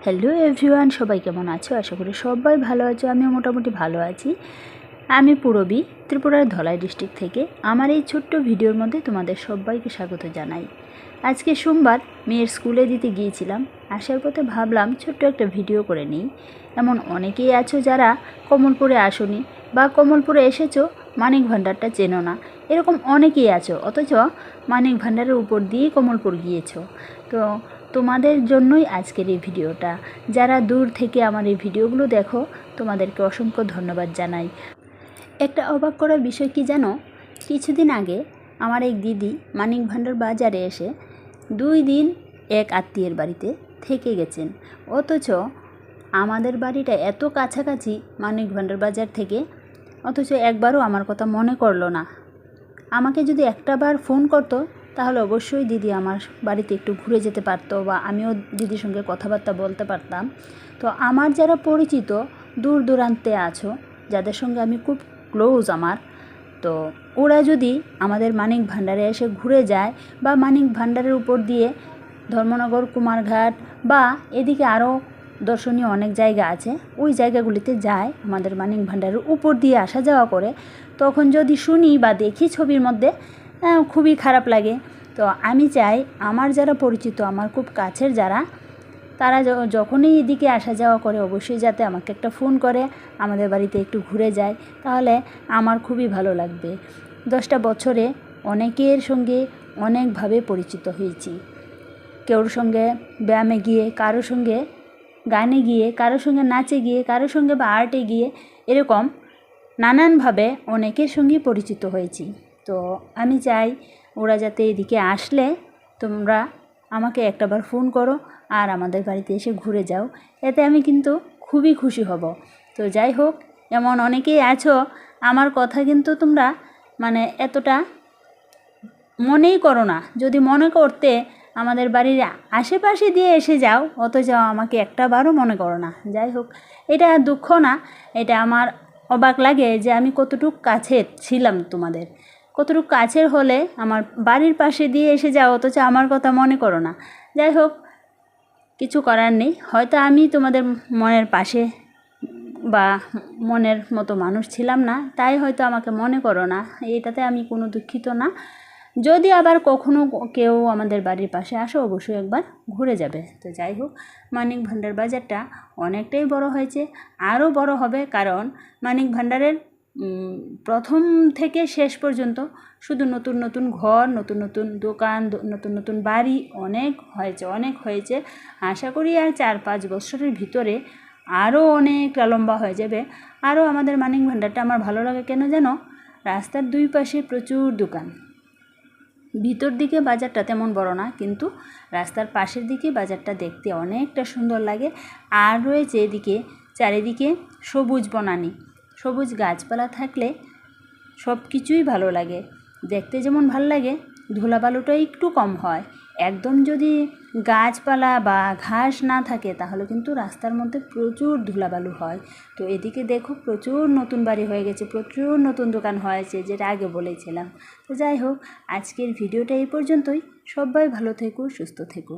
Hello everyone, সবাই কেমন আছো? আশা করি সবাই ভালো আছো। আমিও মোটামুটি ভালো আছি। আমি পূরবী, ত্রিপুরার ধলাই ডিস্ট্রিক্ট থেকে আমার এই ছোট্ট ভিডিওর মধ্যে তোমাদের সবাইকে স্বাগত জানাই। আজকে সোমবার মেয়ের স্কুলে দিতে গিয়েছিলাম। আসার পথে ভাবলাম ছোট্ট একটা ভিডিও করে নিই। এমন অনেকেই আছো যারা কমলপুরে আসোনি বা কমলপুরে এসেছো মানিক ভাণ্ডারটা চেনো না, এরকম অনেকেই আছো, অথচ মানিক ভাণ্ডারের উপর দিয়েই কমলপুর গিয়েছো। তো তোমাদের জন্যই আজকের এই ভিডিওটা। যারা দূর থেকে আমার এই ভিডিওগুলো দেখো, তোমাদেরকে অসংখ্য ধন্যবাদ জানাই। একটা অবাক করার বিষয় কি জানো, কিছুদিন আগে আমার এক দিদি মানিক ভাণ্ডার বাজারে এসে 2 দিন এক আত্মীয়ের বাড়িতে থেকে গেছেন, অথচ আমাদের বাড়িটা এত কাছাকাছি মানিক ভাণ্ডার বাজার থেকে, অথচ একবারও আমার কথা মনে করলো না। আমাকে যদি একটা বার ফোন করতো তাহলে অবশ্যই দিদি আমার বাড়িতে একটু ঘুরে যেতে পারতো বা আমিও দিদির সঙ্গে কথাবার্তা বলতে পারতাম। তো আমার যারা পরিচিত দূর দূরান্তে আছো, যাদের সঙ্গে আমি খুব ক্লোজ আমার, তো ওরা যদি আমাদের মানিক ভাণ্ডারে এসে ঘুরে যায় বা মানিক ভাণ্ডারের উপর দিয়ে ধর্মনগর, কুমারঘাট বা এদিকে আরও দর্শনীয় অনেক জায়গা আছে, ওই জায়গাগুলিতে যায়, আমাদের মানিক ভাণ্ডারের উপর দিয়ে আসা যাওয়া করে, তখন যদি শুনি বা দেখি ছবির মধ্যে, খুবই খারাপ লাগে। তো আমি চাই আমার যারা পরিচিত, আমার খুব কাছের যারা, তারা যখনই এদিকে আসা যাওয়া করে অবশ্যই যাতে আমাকে একটা ফোন করে আমাদের বাড়িতে একটু ঘুরে যায়, তাহলে আমার খুবই ভালো লাগবে। 10টা বছরে অনেকের সঙ্গে অনেকভাবে পরিচিত হয়েছি। কেউর সঙ্গে ব্যায়ামে গিয়ে, কারোর সঙ্গে গানে গিয়ে, কারোর সঙ্গে নাচে গিয়ে, কারোর সঙ্গে বা আর্টে গিয়ে, এরকম নানানভাবে অনেকের সঙ্গেই পরিচিত হয়েছি। তো আমি চাই ওরা যাতে এদিকে আসলে তোমরা আমাকে একটাবার ফোন করো আর আমাদের বাড়িতে এসে ঘুরে যাও, এতে আমি কিন্তু খুবই খুশি হব। তো যাই হোক, এমন অনেকেই আছো আমার কথা কিন্তু তোমরা এতটা মনেই করো না। যদি মনে করতে আমাদের বাড়ির আশেপাশে দিয়ে এসে যাও, অথচ আমাকে একটাবারও মনে করো না। যাই হোক, এটা দুঃখ না, এটা আমার অবাক লাগে যে আমি কতটুকু কাছে ছিলাম তোমাদের, কতটুকু কাছের হলে আমার বাড়ির পাশে দিয়ে এসে যাও, অথচ আমার কথা মনে করো না। যাই হোক, কিছু করার নেই, হয়তো আমি তোমাদের মনের পাশে বা মনের মতো মানুষ ছিলাম না, তাই হয়তো আমাকে মনে করো না, এটাতে আমি কোনো দুঃখিত না। যদি আবার কখনো কেউ আমাদের বাড়ির পাশে আসো, অবশ্যই একবার ঘুরে যাবে। তো যাই হোক, মানিক ভাণ্ডার বাজারটা অনেকটাই বড় হয়েছে, আরও বড় হবে, কারণ মানিক ভাণ্ডারের প্রথম থেকে শেষ পর্যন্ত শুধু নতুন নতুন ঘর, নতুন নতুন দোকান, নতুন নতুন বাড়ি অনেক হয়েছে। আশা করি আর 4-5 বছরের ভিতরে আরও অনেকটা লম্বা হয়ে যাবে। আরও আমাদের মানিক ভাণ্ডারটা আমার ভালো লাগে কেন জানো, রাস্তার 2 পাশে প্রচুর দোকান। ভিতর দিকে বাজারটা তেমন বড় না, কিন্তু রাস্তার পাশের দিকে বাজারটা দেখতে অনেকটা সুন্দর লাগে। আর রয়েছে এদিকে চারিদিকে সবুজ বনানী, সবুজ গাছপালা থাকলে সব কিছুই ভালো লাগে। দেখতে যেমন ভালো লাগে, ধুলাবালুটা একটু কম হয়। একদম যদি গাছপালা বা ঘাস না থাকে তাহলে কিন্তু রাস্তার মধ্যে প্রচুর ধুলাবালু হয়। তো এদিকে দেখো প্রচুর নতুন বাড়ি হয়ে গেছে, প্রচুর নতুন দোকান হয়েছে, যেটা আগে বলেছিলাম। তো যাই হোক, আজকের ভিডিওটা এই পর্যন্তই। সবাই ভালো থেকো, সুস্থ থেকো।